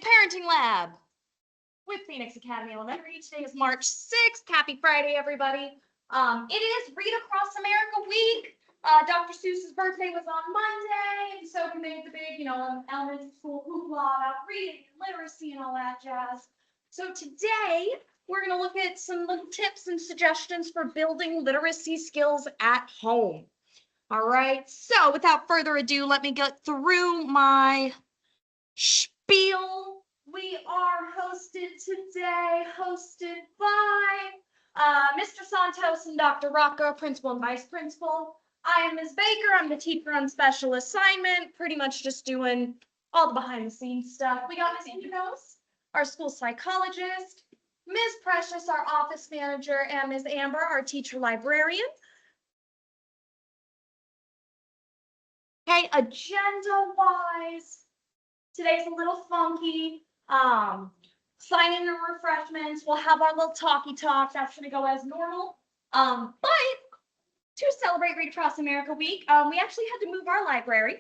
Parenting Lab with Phoenix Academy Elementary. Today is March 6th. Happy Friday, everybody. It is Read Across America Week. Dr. Seuss's birthday was on Monday, and so we made the big, elementary school hoopla about reading and literacy and all that jazz. So today, we're going to look at some little tips and suggestions for building literacy skills at home. All right, so without further ado, let me get through my spiel. We are hosted by Mr. Santos and Dr. Rocco, principal and vice principal. I am Ms. Baker. I'm the teacher on special assignment, pretty much just doing all the behind the scenes stuff. We got Ms. Munoz, our school psychologist, Ms. Precious, our office manager, and Ms. Amber, our teacher librarian. Okay, agenda-wise, today's a little funky. Sign-in and refreshments. We'll have our little talky talk. That's going to go as normal. But to celebrate Read Across America Week, we actually had to move our library.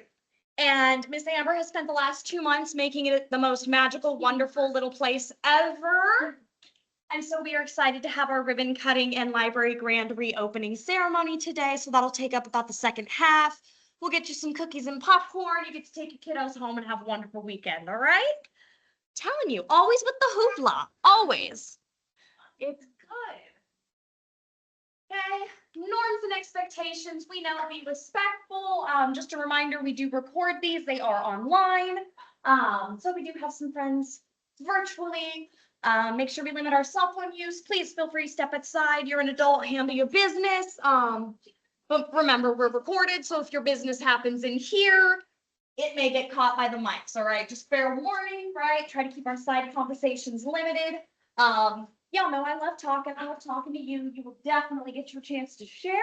And Miss Amber has spent the last 2 months making it the most magical, wonderful little place ever. And so we are excited to have our ribbon cutting and library grand reopening ceremony today. So that'll take up about the second half. We'll get you some cookies and popcorn. You get to take your kiddos home and have a wonderful weekend, all right? Telling you, always with the hoopla, always. It's good. Okay, norms and expectations. We know, be respectful. Just a reminder, we do record these. They are online. So we do have some friends virtually. Make sure we limit our cell phone use. Please feel free to step aside. You're an adult, handle your business. But remember, we're recorded, so if your business happens in here, it may get caught by the mics, all right? Just fair warning, right? Try to keep our side conversations limited. Y'all know I love talking. I love talking to you. You will definitely get your chance to share,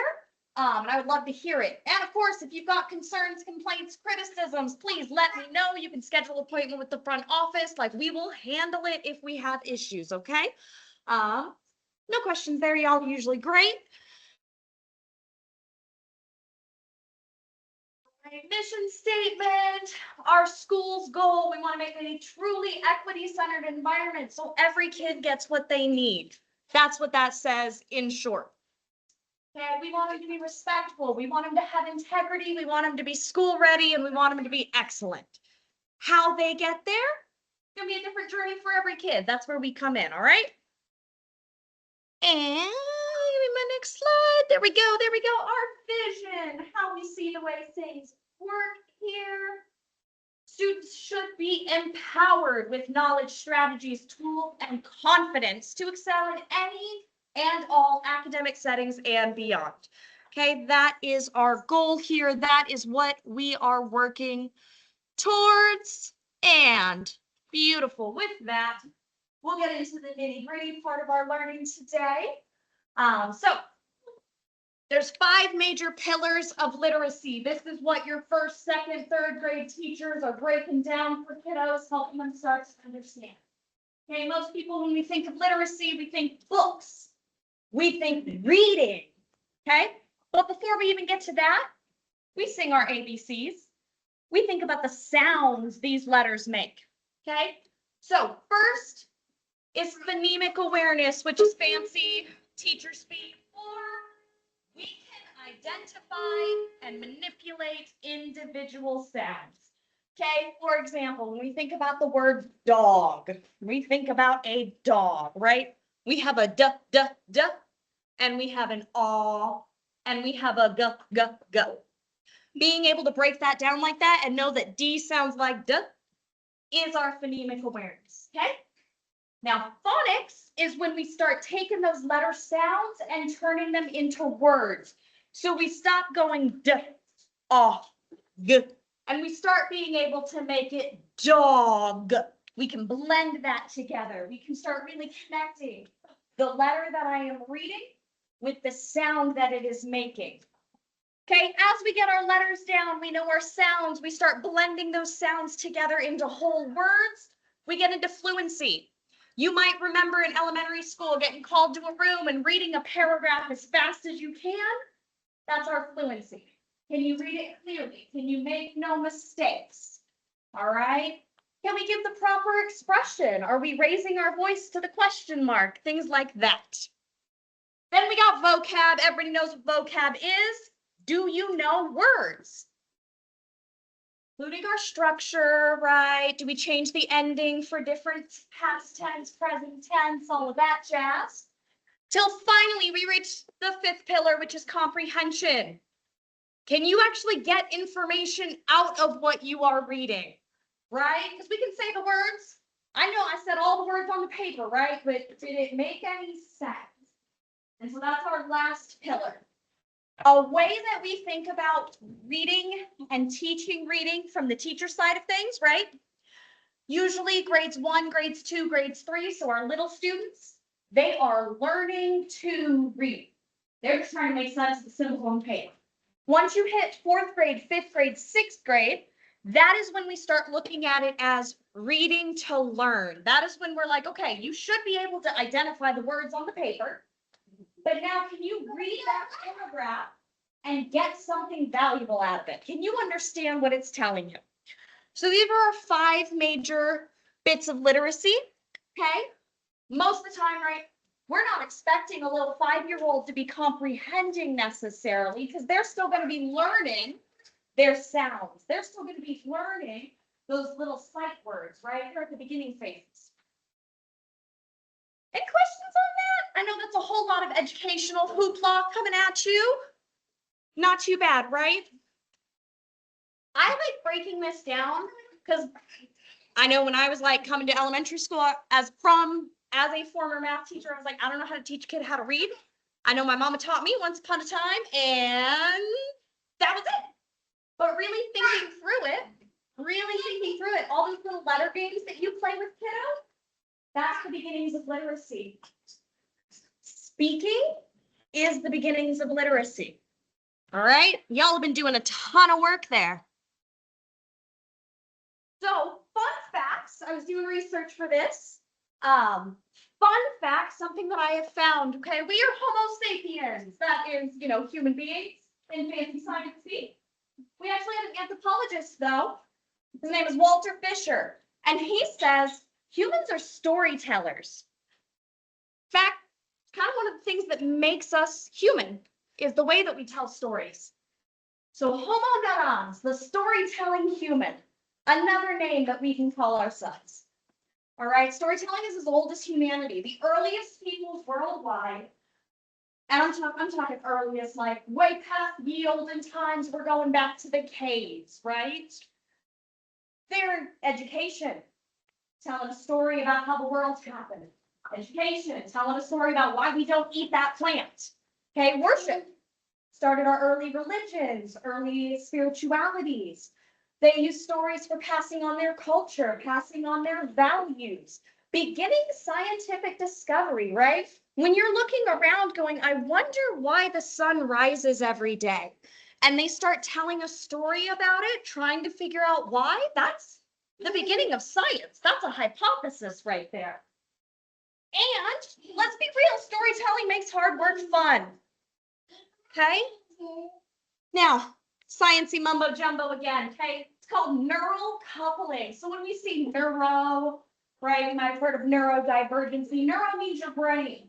and I would love to hear it. And of course, if you've got concerns, complaints, criticisms, please let me know. You can schedule an appointment with the front office. Like, we will handle it if we have issues, okay? No questions there, y'all. Usually great. Mission statement, our school's goal, we want to make it a truly equity-centered environment so every kid gets what they need. That's what that says in short. Okay, we want them to be respectful, we want them to have integrity, we want them to be school ready, and we want them to be excellent. How they get there, it's going to be a different journey for every kid. That's where we come in, all right? And my next slide. There we go. Our vision, how we see the way things work here. Students should be empowered with knowledge, strategies, tools, and confidence to excel in any and all academic settings and beyond. Okay, that is our goal here. That is what we are working towards. And beautiful. With that, we'll get into the nitty-gritty part of our learning today. So there's 5 major pillars of literacy. This is what your first, second, third grade teachers are breaking down for kiddos, helping them start to understand. Okay, most people, when we think of literacy, we think books. We think reading, okay? But before we even get to that, we sing our ABCs. We think about the sounds these letters make, okay? So first is phonemic awareness, which is fancy teacher speak for we can identify and manipulate individual sounds. Okay, for example, when we think about the word dog, we think about a dog, right? We have a d, d, d, and we have an aw, and we have a g, g, g. Being able to break that down like that and know that D sounds like D is our phonemic awareness, okay? Now, phonics is when we start taking those letter sounds and turning them into words. So we stop going D, ah, G, and we start being able to make it dog. We can blend that together. We can start really connecting the letter that I am reading with the sound that it is making. Okay, as we get our letters down, we know our sounds. We start blending those sounds together into whole words. We get into fluency. You might remember in elementary school getting called to a room and reading a paragraph as fast as you can. That's our fluency. Can you read it clearly? Can you make no mistakes? All right. Can we give the proper expression? Are we raising our voice to the question mark? Things like that. Then we got vocab. Everybody knows what vocab is. Do you know words? Including our structure, right? Do we change the ending for different past tense, present tense, all of that jazz? Till finally we reach the fifth pillar, which is comprehension. Can you actually get information out of what you are reading, right? Because we can say the words. I know I said all the words on the paper, right? But did it make any sense? And so that's our last pillar. A way that we think about reading and teaching reading from the teacher side of things, right? Usually grades 1, grades 2, grades 3, so our little students, they are learning to read. They're just trying to make sense of the symbols on the page. Once you hit 4th grade, 5th grade, 6th grade, that is when we start looking at it as reading to learn. That is when we're like, okay, you should be able to identify the words on the paper, but now can you read that paragraph and get something valuable out of it? Can you understand what it's telling you? So these are our 5 major bits of literacy, okay? Most of the time, right, we're not expecting a little 5-year-old to be comprehending necessarily, because they're still going to be learning their sounds. They're still going to be learning those little sight words, right? They're at the beginning phases. Any questions on that? I know that's a whole lot of educational hoopla coming at you. Not too bad, right? I like breaking this down because I know when I was like coming to elementary school as a former math teacher, I was like, I don't know how to teach a kid how to read. I know my mama taught me once upon a time, and that was it. But really thinking through it, all those little letter games that you play with kiddo, that's the beginnings of literacy. Speaking is the beginnings of literacy. All right, y'all have been doing a ton of work there. So fun facts, I was doing research for this. Fun fact, something that I have found, okay, we are Homo sapiens. That is, human beings in fancy science speak. We actually have an anthropologist, though. His name is Walter Fisher, and he says humans are storytellers. In fact, kind of one of the things that makes us human is the way that we tell stories. So Homo neurons, the storytelling human, another name that we can call ourselves. All right, storytelling is as old as humanity. The earliest peoples worldwide, and I'm talking earliest, like way past the olden times, we're going back to the caves, right? Their education, telling a story about how the world happened. Education, telling a story about why we don't eat that plant. Okay, worship started our early religions, early spiritualities. They use stories for passing on their culture, passing on their values, beginning scientific discovery, right? When you're looking around going, I wonder why the sun rises every day. And they start telling a story about it, trying to figure out why. That's the beginning of science. That's a hypothesis right there. And let's be real, storytelling makes hard work fun. Okay? Now, sciencey mumbo jumbo again, okay? It's called neural coupling. So when we see neuro, right, you might have heard of neurodivergency. Neuro means your brain.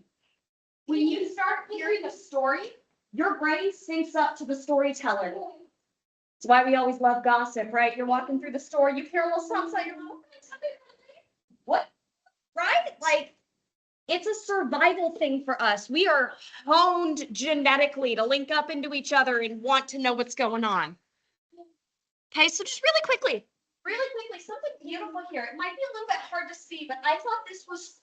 When you start hearing a story, your brain syncs up to the storyteller. That's why we always love gossip, right? You're walking through the store, you hear a little something, you're like, what? Right? Like, it's a survival thing for us. We are honed genetically to link up into each other and want to know what's going on. Okay, so just really quickly, something beautiful here. It might be a little bit hard to see, but I thought this was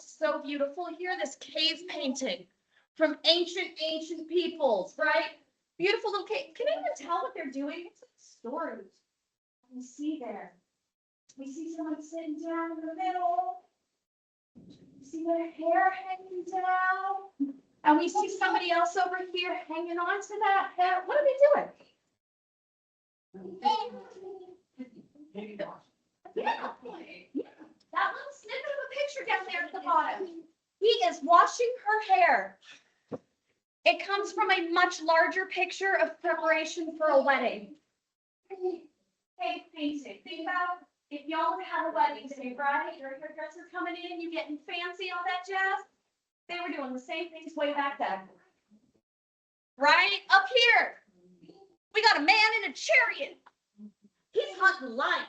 so beautiful here, this cave painting from ancient peoples, right? Beautiful little cave. Can anyone tell what they're doing? It's like stories. You see there. We see someone sitting down in the middle. See their hair hanging down, and we see somebody else over here hanging on to that hair. What are they doing? Yeah. That little snippet of a picture down there at the bottom. He is washing her hair. It comes from a much larger picture of preparation for a wedding. Hey, painting. Think about if y'all had a wedding today, right? Your hairdresser coming in, you getting fancy, all that jazz. They were doing the same things way back then. Right up here, we got a man in a chariot. He's hunting lions.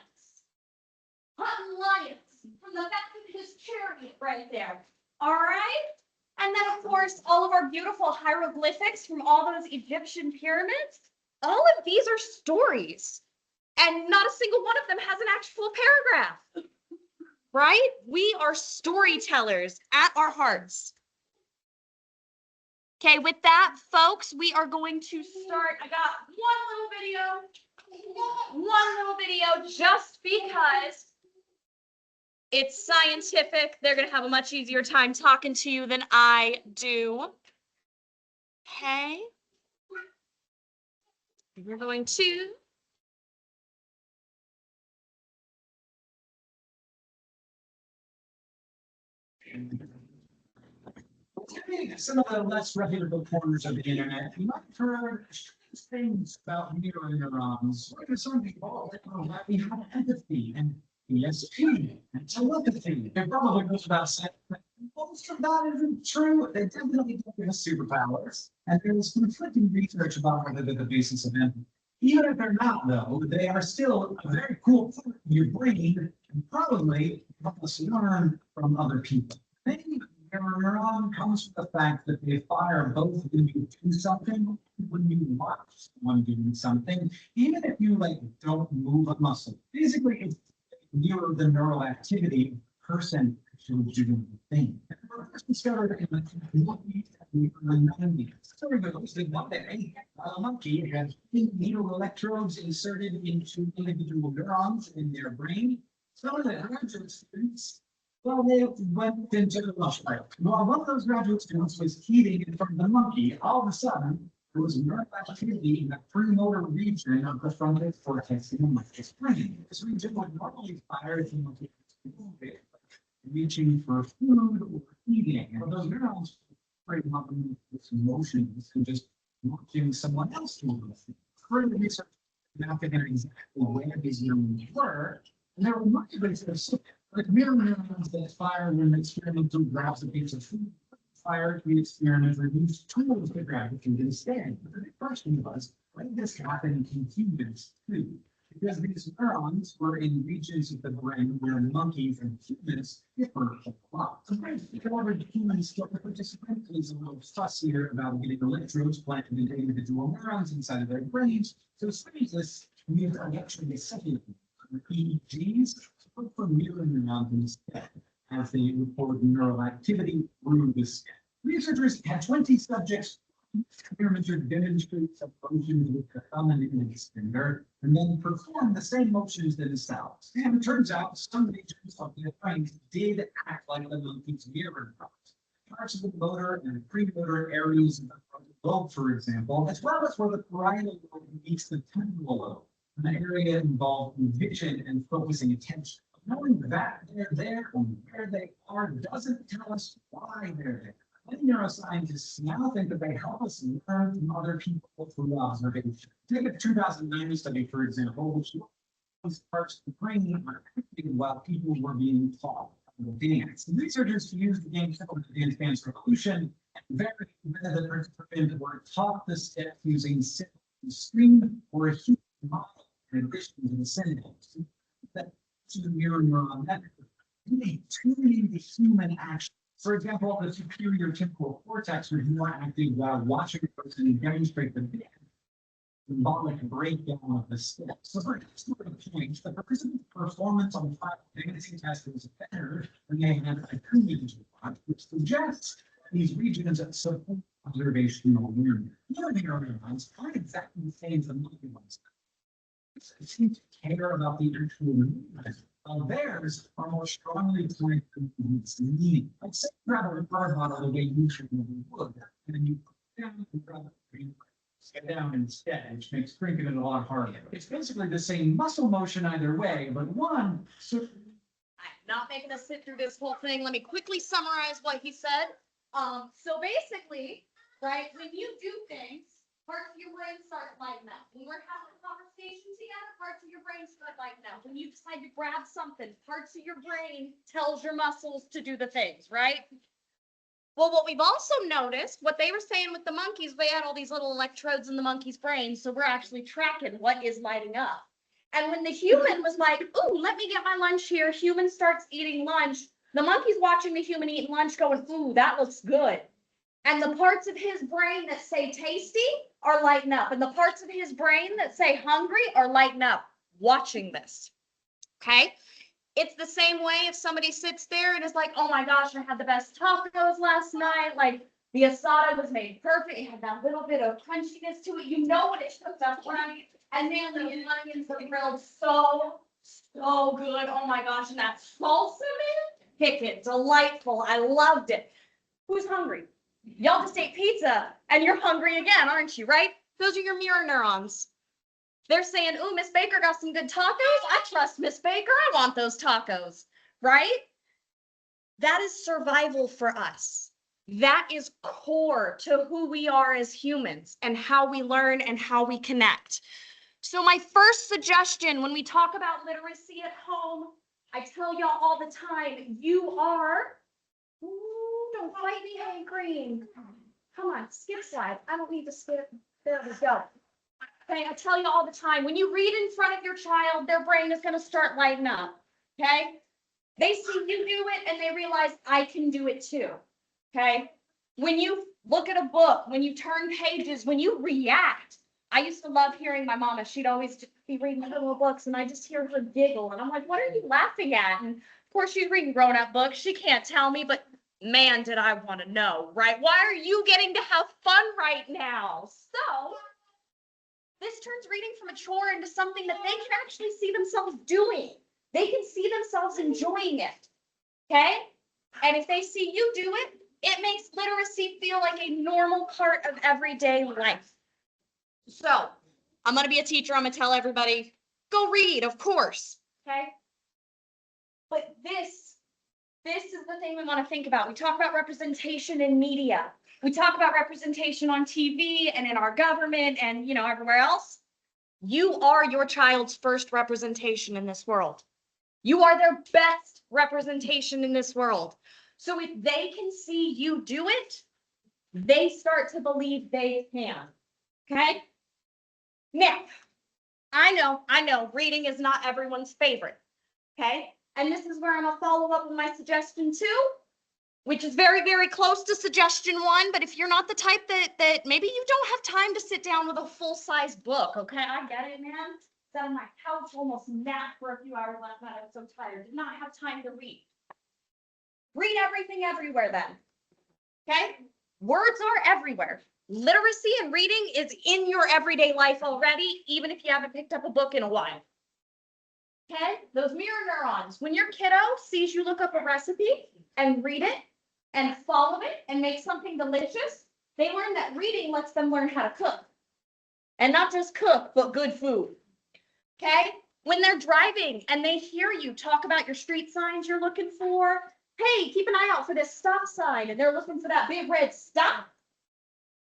Hunting lions from the back of his chariot right there. All right? And then, of course, all of our beautiful hieroglyphics from all those Egyptian pyramids. All of these are stories. And not a single one of them has an actual paragraph. Right? We are storytellers at our hearts. Okay, with that, folks, we are going to start. I got one little video just because it's scientific. They're going to have a much easier time talking to you than I do. Okay. We're going to. Some of the less reputable corners of the internet, you might have heard strange things about mirror neurons. For some people, we have empathy and ESP and telepathy. It probably goes without saying, but most of that isn't true. They definitely don't give us superpowers. And there's conflicting research about whether they're the basis of empathy. Even if they're not, though, they are still a very cool part of your brain and probably help us learn from other people. Maybe mirror neuron comes from the fact that they fire both when you do something, when you watch someone doing something, even if you don't move a muscle. Basically, it's mirror the neural activity of the person who's doing the thing. And it was first discovered in the 90s. So it goes that one day, a monkey had needle electrodes inserted into individual neurons in their brain. Some of the graduate students, well, they went into the rush break. Well, one of those graduate students was heating in front of the monkey. All of a sudden, there was neural activity in the premotor region of the frontal cortex in the monkey's brain. This region would normally fire if the monkey was moving, reaching for food or eating. And those neurons create emotions and just watching someone else move. Further research now figuring exactly where these neurons were, and there were multiple specific. Like mirror neurons that fire when the experimenter grabs a piece of food, fire to the experimenter use tools to grab the food instead. But the big question was, why did this happen in humans too? Because these neurons were in regions of the brain where monkeys and humans differ a lot. However, humans still participate is a little fussier about getting electrodes planted into individual neurons inside of their brains. So scientists use electrically second EEGs for mirror neurons instead, as they record neural activity through the scan. Researchers had 20 subjects. Experimenter demonstrates motions with the thumb and index finger, and then perform the same motions themselves. And it turns out some regions of the brain did act like the monkey's mirror neurons. Parts of the motor and premotor areas of the frontal lobe, for example, as well as where the parietal lobe meets the temporal lobe, an area involved in vision and focusing attention. Knowing that they're there and where they are doesn't tell us why they're there. Many neuroscientists now think that they help us learn from other people through observation. Take a 2009 study, for example, which these parts of the brain are acting while people were being taught how to dance. And researchers used the game called the Dance Revolution and varied whether the participants were taught the steps using a screen or a human model in addition to the symbols. That to the mirror neuron network, they tune in the human action. For example, the superior temporal cortex was more active while watching a person demonstrate the symbolic breakdown of the steps. So for point, the participant's performance on the final dancing test was better when they had a image watch, which suggests these regions support observational awareness. Mirror neurons aren't exactly the same as the monkey ones. They seem to care about the actual movement, while theirs are more strongly tied to its meaning. I'd say grab a car bottle the way you should would, and then you put it down and grab it, get down instead, which makes drinking it a lot harder. It's basically the same muscle motion either way, but one. I'm not making us sit through this whole thing. Let me quickly summarize what he said. So basically, right, when you do things, parts of your brain start lighting up. When we're having a conversation together, parts of your brain start lighting up. When you decide to grab something, parts of your brain tells your muscles to do the things, right? Well, what we've also noticed, what they were saying with the monkeys, they had all these little electrodes in the monkey's brain, so we're actually tracking what is lighting up. And when the human was like, "Ooh, let me get my lunch here," human starts eating lunch. The monkey's watching the human eating lunch going, "Ooh, that looks good." And the parts of his brain that say tasty are lighting up. And the parts of his brain that say hungry are lighting up watching this. Okay? It's the same way if somebody sits there and is like, "Oh my gosh, I had the best tacos last night. Like the asada was made perfect. It had that little bit of crunchiness to it. You know what it cooked up right. And then the onions were grilled so good. Oh my gosh. And that salsa, man, pick it. Delightful. I loved it." Who's hungry? Y'all just ate pizza and you're hungry again, aren't you? Right? Those are your mirror neurons. They're saying, "Ooh, Miss Baker got some good tacos. I trust Miss Baker. I want those tacos." Right? That is survival for us. That is core to who we are as humans and how we learn and how we connect. So my first suggestion when we talk about literacy at home, I tell y'all all the time, you are, ooh, don't fight me, Hank Green. Come on, skip slide. I don't need to skip. There we go. Okay, I tell you all the time, when you read in front of your child, their brain is going to start lighting up. Okay? They see you do it and they realize I can do it too. Okay? When you look at a book, when you turn pages, when you react, I used to love hearing my mama. She'd always just be reading little books and I just hear her giggle and I'm like, "What are you laughing at?" And of course she's reading grown-up books. She can't tell me, but man, did I want to know, right? Why are you getting to have fun right now? So this turns reading from a chore into something that they can actually see themselves doing. They can see themselves enjoying it. Okay? And if they see you do it, it makes literacy feel like a normal part of everyday life. So I'm going to be a teacher. I'm going to tell everybody, go read, of course. Okay? But this is the thing we want to think about. We talk about representation in media. We talk about representation on TV and in our government and, everywhere else. You are your child's first representation in this world. You are their best representation in this world. So if they can see you do it, they start to believe they can. Okay? Now, I know reading is not everyone's favorite. Okay? And this is where I'm going to follow up with my suggestion 2. Which is very, very close to suggestion 1. But if you're not the type that maybe you don't have time to sit down with a full-size book, okay? I get it, man. Sat on my couch, almost napped for a few hours last night. I was so tired. Did not have time to read. Read everything everywhere then. Okay? Words are everywhere. Literacy and reading is in your everyday life already, even if you haven't picked up a book in a while. Okay? Those mirror neurons. When your kiddo sees you look up a recipe and read it, and follow it and make something delicious, they learn that reading lets them learn how to cook. And not just cook, but good food. Okay? When they're driving and they hear you talk about your street signs you're looking for, "Hey, keep an eye out for this stop sign," and they're looking for that big red stop.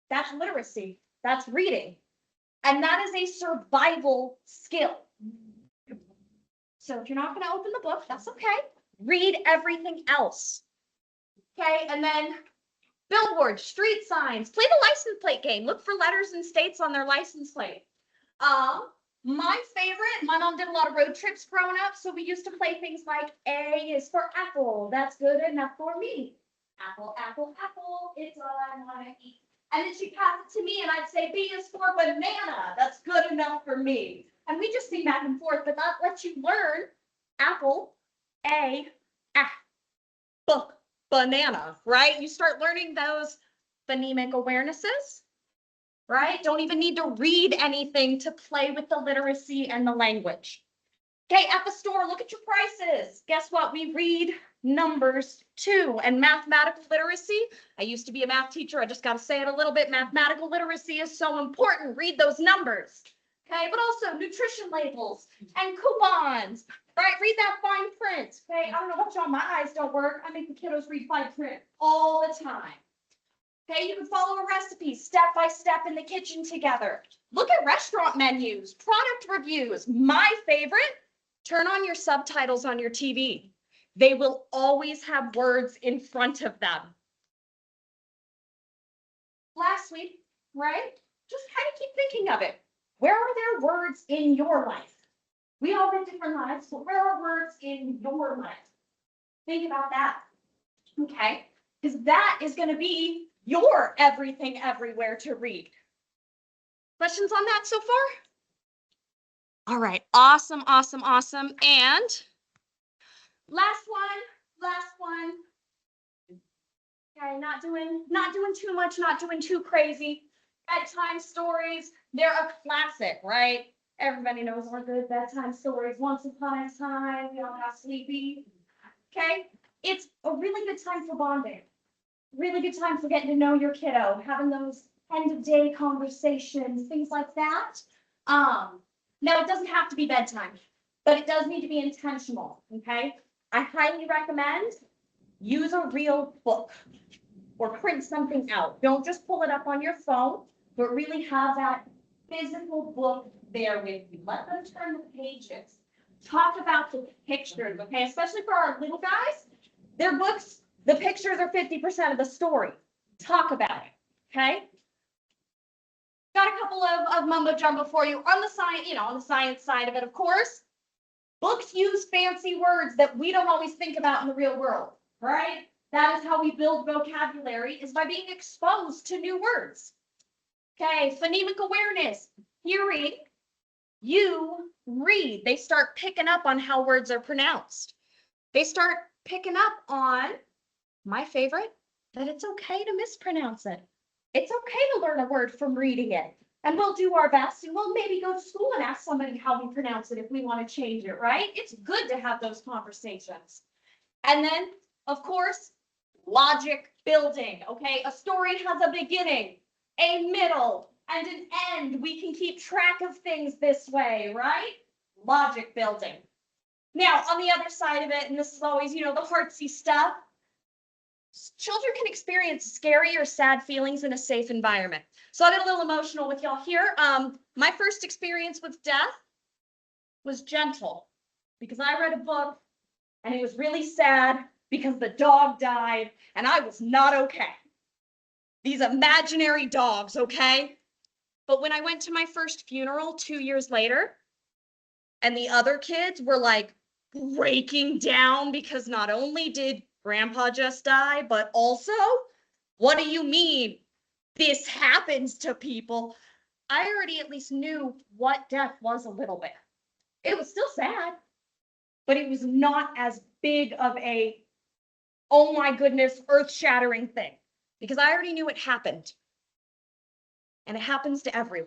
That's literacy. That's reading. And that is a survival skill. So if you're not going to open the book, that's okay. Read everything else. Okay, and then billboards, street signs, play the license plate game. Look for letters and states on their license plate. My favorite, my mom did a lot of road trips growing up, so we used to play things like A is for apple. That's good enough for me. Apple, apple, apple, it's all I want to eat. And then she'd pass it to me and I'd say B is for banana. That's good enough for me. And we just sing back and forth, but that lets you learn apple, A, apple. Banana, right? You start learning those phonemic awarenesses, right? Don't even need to read anything to play with the literacy and the language. Okay, at the store, look at your prices. Guess what? We read numbers too. And mathematical literacy, I used to be a math teacher. I just got to say it a little bit. Mathematical literacy is so important. Read those numbers. Okay, but also nutrition labels and coupons. Right, read that fine print. Okay, I don't know about y'all, my eyes don't work. I make the kiddos read fine print all the time. Okay, you can follow a recipe step by step in the kitchen together. Look at restaurant menus, product reviews. My favorite, turn on your subtitles on your TV. They will always have words in front of them. Last week, right? Just kind of keep thinking of it. Where are there words in your life? We all live different lives, but where are words in your life? Think about that, okay? Because that is going to be your everything everywhere to read. Questions on that so far? All right, awesome, awesome, awesome. And last one. Okay, not doing too much, not doing too crazy. Bedtime stories, they're a classic, right? Everybody knows our good bedtime stories. Once upon a time, we all got sleepy. Okay, it's a really good time for bonding. Really good time for getting to know your kiddo, having those end of day conversations, things like that. Now it doesn't have to be bedtime, but it does need to be intentional, okay? I highly recommend use a real book or print something out. Don't just pull it up on your phone, but really have that physical book there with you. Let them turn the pages. Talk about the pictures, okay? Especially for our little guys, their books, the pictures are 50% of the story. Talk about it, okay? Got a couple of mumbo jumbo for you on the science, on the science side of it, of course. Books use fancy words that we don't always think about in the real world, right? That is how we build vocabulary, is by being exposed to new words. Okay, phonemic awareness, hearing, you read. They start picking up on how words are pronounced. They start picking up on, my favorite, that it's okay to mispronounce it. It's okay to learn a word from reading it. And we'll do our best, and we'll maybe go to school and ask somebody how we pronounce it if we want to change it, right? It's good to have those conversations. And then, of course, logic building, okay? A story has a beginning, a middle, and an end. We can keep track of things this way, right? Logic building. Now, on the other side of it, and this is always, the heartsy stuff, children can experience scary or sad feelings in a safe environment. So I'll get a little emotional with y'all here. My first experience with death was gentle because I read a book and it was really sad because the dog died and I was not okay. These imaginary dogs, okay? But when I went to my first funeral 2 years later and the other kids were like breaking down because not only did Grandpa just die, but also, what do you mean this happens to people? I already at least knew what death was a little bit. It was still sad, but it was not as big of a, oh my goodness, earth-shattering thing, because I already knew it happened. And it happens to everyone.